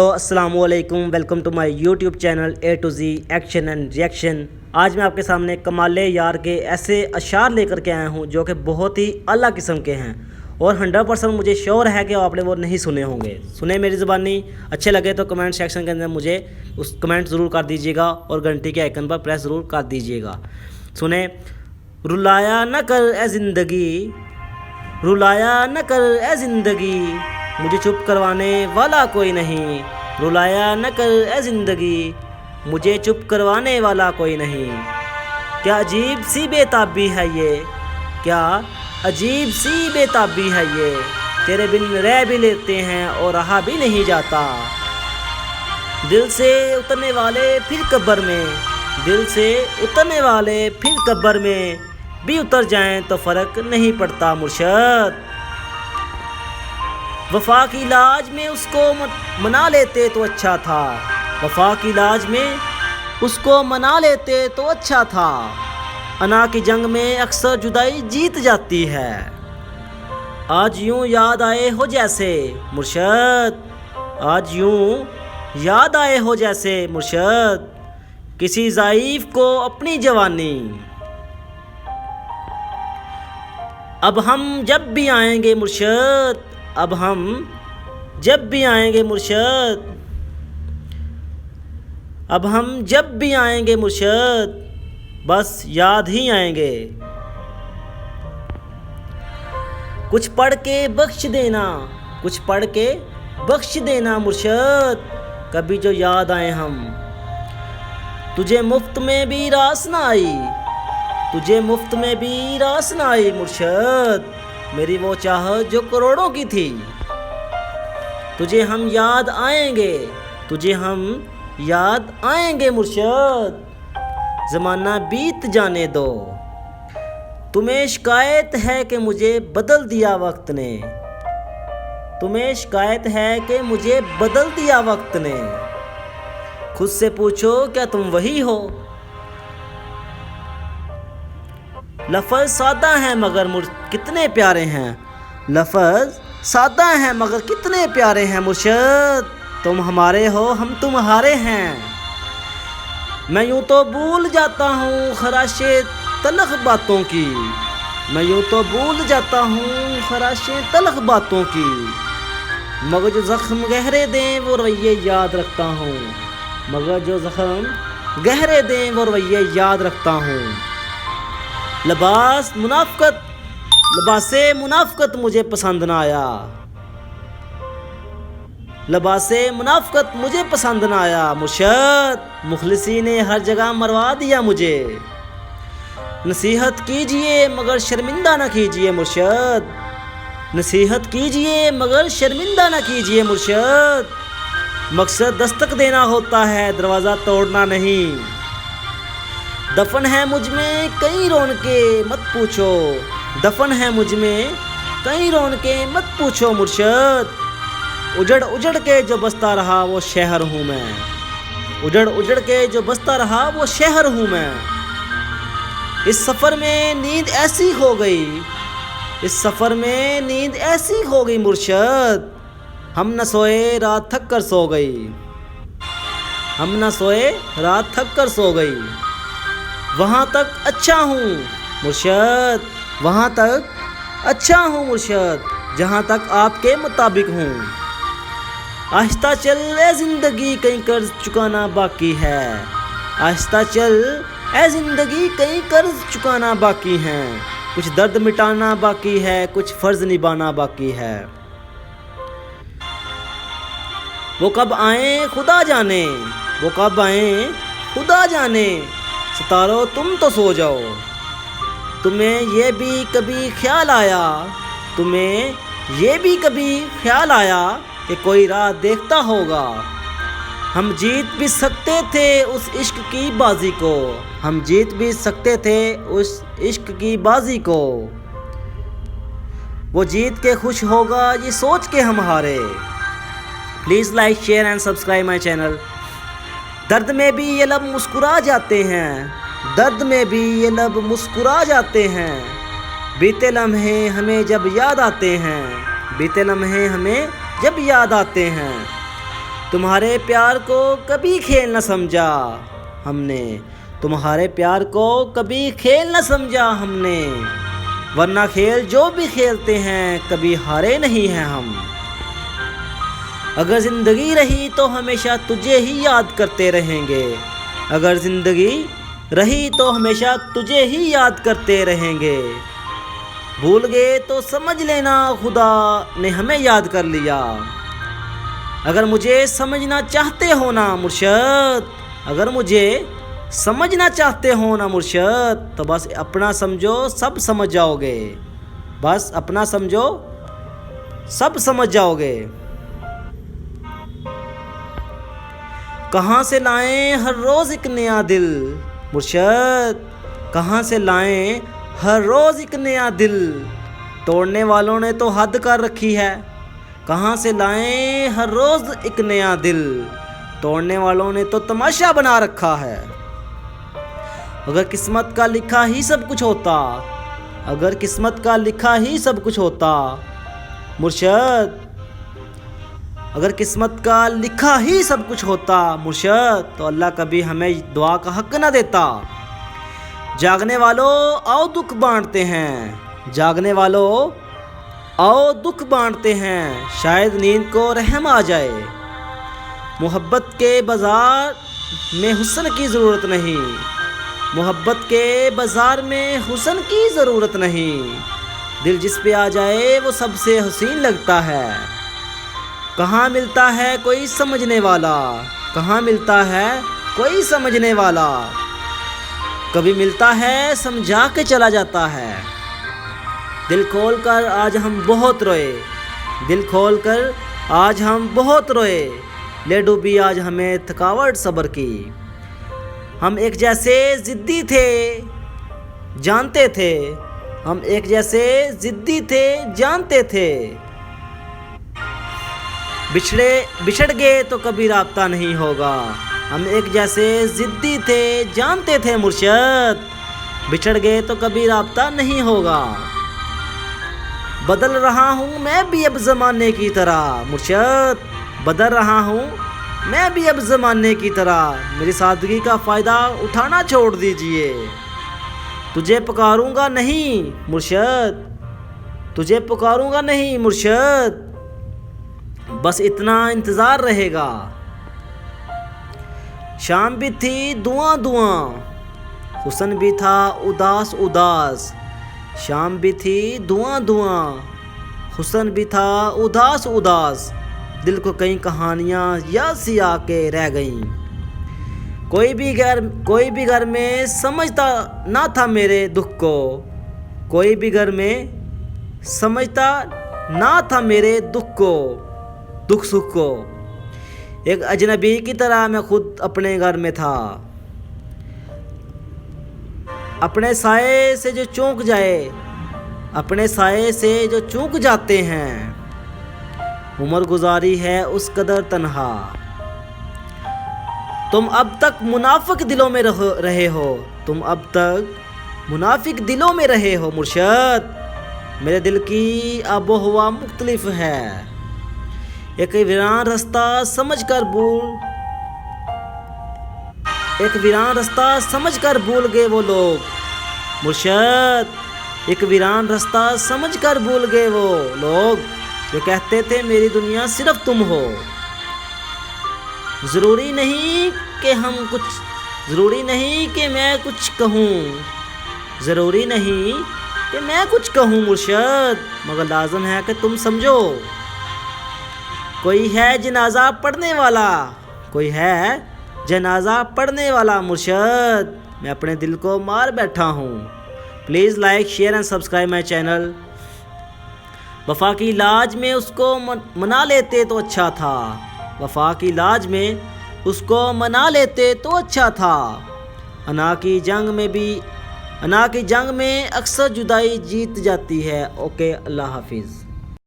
तो अस्सलामुअलैकुम, welcome to my YouTube channel A to Z action and reaction. आज मैं आपके सामने कमाले यार के ऐसे अशार लेकर के आया हूँ जो कि बहुत ही अलग किस्म के हैं और 100% मुझे श्योर है कि आपने वो नहीं सुने होंगे। सुने मेरी ज़बानी, अच्छे लगे तो कमेंट सेक्शन के अंदर मुझे उस कमेंट ज़रूर कर दीजिएगा और घंटी के आइकन पर प्रेस ज़रूर कर दीजिएगा। सुने। रुलाया न कर ए ज़िंदगी, रुलाया न कर ए ज़िंदगी, मुझे चुप करवाने वाला कोई नहीं। रुलाया न कर ए ज़िंदगी, मुझे चुप करवाने वाला कोई नहीं। क्या अजीब सी बेताबी है ये, क्या अजीब सी बेताबी है ये, तेरे बिन रह भी लेते हैं और रहा भी नहीं जाता। दिल से उतरने वाले फिर कब्र में, दिल से उतरने वाले फिर कब्र में भी उतर जाएं तो फ़र्क नहीं पड़ता मुर्शद। वफा की लाज में उसको मना लेते तो अच्छा था, वफा की लाज में उसको मना लेते तो अच्छा था। अना की जंग में अक्सर जुदाई जीत जाती है। आज यूं याद आए हो जैसे मुर्शद, आज यूं याद आए हो जैसे मुर्शद, किसी ज़ाइफ को अपनी जवानी। अब हम जब भी आएंगे मुर्शद, अब हम जब भी आएंगे मुर्शद, अब हम जब भी आएंगे मुर्शद, बस याद ही आएंगे। कुछ पढ़ के बख्श देना, कुछ पढ़ के बख्श देना मुर्शद, कभी जो याद आए हम। तुझे मुफ्त में भी रास ना आई, तुझे मुफ्त में भी रास ना आई मुर्शद, मेरी वो चाहत जो करोड़ों की थी। तुझे हम याद आएंगे, तुझे हम याद आएंगे मुर्शद, ज़माना बीत जाने दो। तुम्हें शिकायत है कि मुझे बदल दिया वक्त ने, तुम्हें शिकायत है कि मुझे बदल दिया वक्त ने। खुद से पूछो क्या तुम वही हो। लफ्ज़ सादा हैं मगर कितने प्यारे हैं, लफ्ज़ सादा हैं मगर कितने प्यारे हैं मुर्शद, तुम हमारे हो हम तुम्हारे हैं। मैं यूँ तो भूल जाता हूँ खराशे तलख बातों की, मैं यूँ तो भूल जाता हूँ खराशे तलख बातों की, मगर जो ज़ख्म गहरे दें वो रवैये याद रखता हूँ, मगर जो ज़ख्म गहरे दें वो रवैये याद रखता हूँ। लिबास मुनाफ़क़त, लिबासे मुनाफ़क़त मुझे पसंद ना आया, लिबासे मुनाफ़क़त मुझे पसंद ना आया मुर्शद, मुखलिसी ने हर जगह मरवा दिया मुझे। नसीहत कीजिए मगर शर्मिंदा ना कीजिए मुर्शद, नसीहत कीजिए मगर शर्मिंदा ना कीजिए मुर्शद, मकसद दस्तक देना होता है दरवाज़ा तोड़ना नहीं। दफन है मुझ में कई रौनके मत पूछो, दफन है मुझ में कई रौनके मत पूछो मुर्शद, उजड़ उजड़ के जो बसता रहा वो शहर हूँ मैं, उजड़ उजड़ के जो बसता रहा वो शहर हूँ मैं। इस सफ़र में नींद ऐसी हो गई, इस सफ़र में नींद ऐसी हो गई मुर्शद, हम न सोए रात थक कर सो गई, हम न सोए रात थक कर सो गई। वहाँ तक अच्छा हूँ मुर्शद, वहाँ तक अच्छा हूँ मुर्शद, जहाँ तक आपके मुताबिक हूँ। आहिस्ता चल ए ज़िंदगी कहीं कर्ज चुकाना बाकी है, आहिस्ता चल ए ज़िंदगी कहीं कर्ज चुकाना बाकी है, कुछ दर्द मिटाना बाकी है, कुछ फ़र्ज़ निभाना बाकी है। वो कब आए खुदा जाने, वो कब आए खुदा जाने, सितारों तुम तो सो जाओ। तुम्हें ये भी कभी ख्याल आया, तुम्हें ये भी कभी ख्याल आया कि कोई राह देखता होगा। हम जीत भी सकते थे उस इश्क की बाजी को, हम जीत भी सकते थे उस इश्क की बाजी को। वो जीत के खुश होगा ये सोच के हम हारे। Please like share and subscribe my channel. दर्द में भी ये लब मुस्कुरा जाते हैं, दर्द में भी ये लब मुस्कुरा जाते हैं, बीते लम्हे हमें जब याद आते हैं, बीते लम्हे हमें जब याद आते हैं। तुम्हारे प्यार को कभी खेल न समझा हमने, तुम्हारे प्यार को कभी खेल न समझा हमने, वरना खेल जो भी खेलते हैं कभी हारे नहीं हैं हम। अगर ज़िंदगी रही तो हमेशा तुझे ही याद करते रहेंगे, अगर ज़िंदगी रही तो हमेशा तुझे ही याद करते रहेंगे। भूल गए तो समझ लेना खुदा ने हमें याद कर लिया। अगर मुझे समझना चाहते हो ना मुर्शद, अगर मुझे समझना चाहते हो ना मुर्शद, तो बस अपना समझो सब समझ जाओगे, बस अपना समझो सब समझ जाओगे। कहाँ से लाएं हर रोज़ एक नया दिल मुर्शद, कहाँ से लाएं हर रोज़ एक नया दिल, तोड़ने वालों ने तो हद कर रखी है। कहाँ से लाएं हर रोज़ एक नया दिल, तोड़ने वालों ने तो तमाशा बना रखा है। अगर किस्मत का लिखा ही सब कुछ होता, अगर किस्मत का लिखा ही सब कुछ होता मुर्शद, अगर किस्मत का लिखा ही सब कुछ होता मुर्शद, तो अल्लाह कभी हमें दुआ का हक ना देता। जागने वालों आओ दुख बांटते हैं, जागने वालों आओ दुख बांटते हैं, शायद नींद को रहम आ जाए। मोहब्बत के बाज़ार में हुस्न की ज़रूरत नहीं, मोहब्बत के बाज़ार में हुस्न की ज़रूरत नहीं, दिल जिस पे आ जाए वो सबसे हसीन लगता है। कहाँ मिलता है कोई समझने वाला, कहाँ मिलता है कोई समझने वाला, कभी मिलता है समझा के चला जाता है। दिल खोल कर आज हम बहुत रोए, दिल खोल कर आज हम बहुत रोए, ले डूबी आज हमें थकावट सब्र की। हम एक जैसे ज़िद्दी थे जानते थे, हम एक जैसे ज़िद्दी थे जानते थे, बिछड़ गए तो कभी राब्ता नहीं होगा। हम एक जैसे ज़िद्दी थे जानते थे मुर्शद, बिछड़ गए तो कभी राब्ता नहीं होगा। बदल रहा हूँ मैं भी अब ज़माने की तरह मुर्शद, बदल रहा हूँ मैं भी अब ज़माने की तरह, मेरी सादगी का फ़ायदा उठाना छोड़ दीजिए। तुझे पुकारूंगा नहीं मुर्शद, तुझे पुकारूंगा नहीं मुर्शद, बस इतना इंतज़ार रहेगा। शाम भी थी धुआं धुआं, हुस्न भी था उदास उदास, शाम भी थी धुआं धुआं, हुस्न भी था उदास उदास, दिल को कई कहानियाँ याद सी आके रह गईं। कोई भी घर में समझता ना था मेरे दुख को, कोई भी घर में समझता ना था मेरे दुख को, दुख सुख को। एक अजनबी की तरह मैं खुद अपने घर में था, अपने साये से जो चूक जाए, अपने साये से जो चूक जाते हैं, उम्र गुजारी है उस कदर तन्हा। तुम अब तक मुनाफिक दिलों में रहे हो, तुम अब तक मुनाफिक दिलों में रहे हो मुर्शद, मेरे दिल की आबो हवा मुख्तलिफ है। एक वीरान रास्ता समझ कर भूल गए वो लोग मुर्शद, एक वीरान रास्ता समझ कर भूल गए वो लोग जो कहते थे मेरी दुनिया सिर्फ तुम हो। ज़रूरी नहीं कि मैं कुछ कहूँ, ज़रूरी नहीं कि मैं कुछ कहूँ मुर्शद, मगर लाज़िम है कि तुम समझो। कोई है जनाजा पढ़ने वाला, कोई है जनाजा पढ़ने वाला मुर्शद, मैं अपने दिल को मार बैठा हूँ। Please like share and subscribe my channel. वफ़ा की लाज में उसको मना लेते तो अच्छा था, वफ़ा की लाज में उसको मना लेते तो अच्छा था। अना की जंग में अक्सर जुदाई जीत जाती है। ओके, अल्लाह हाफिज़।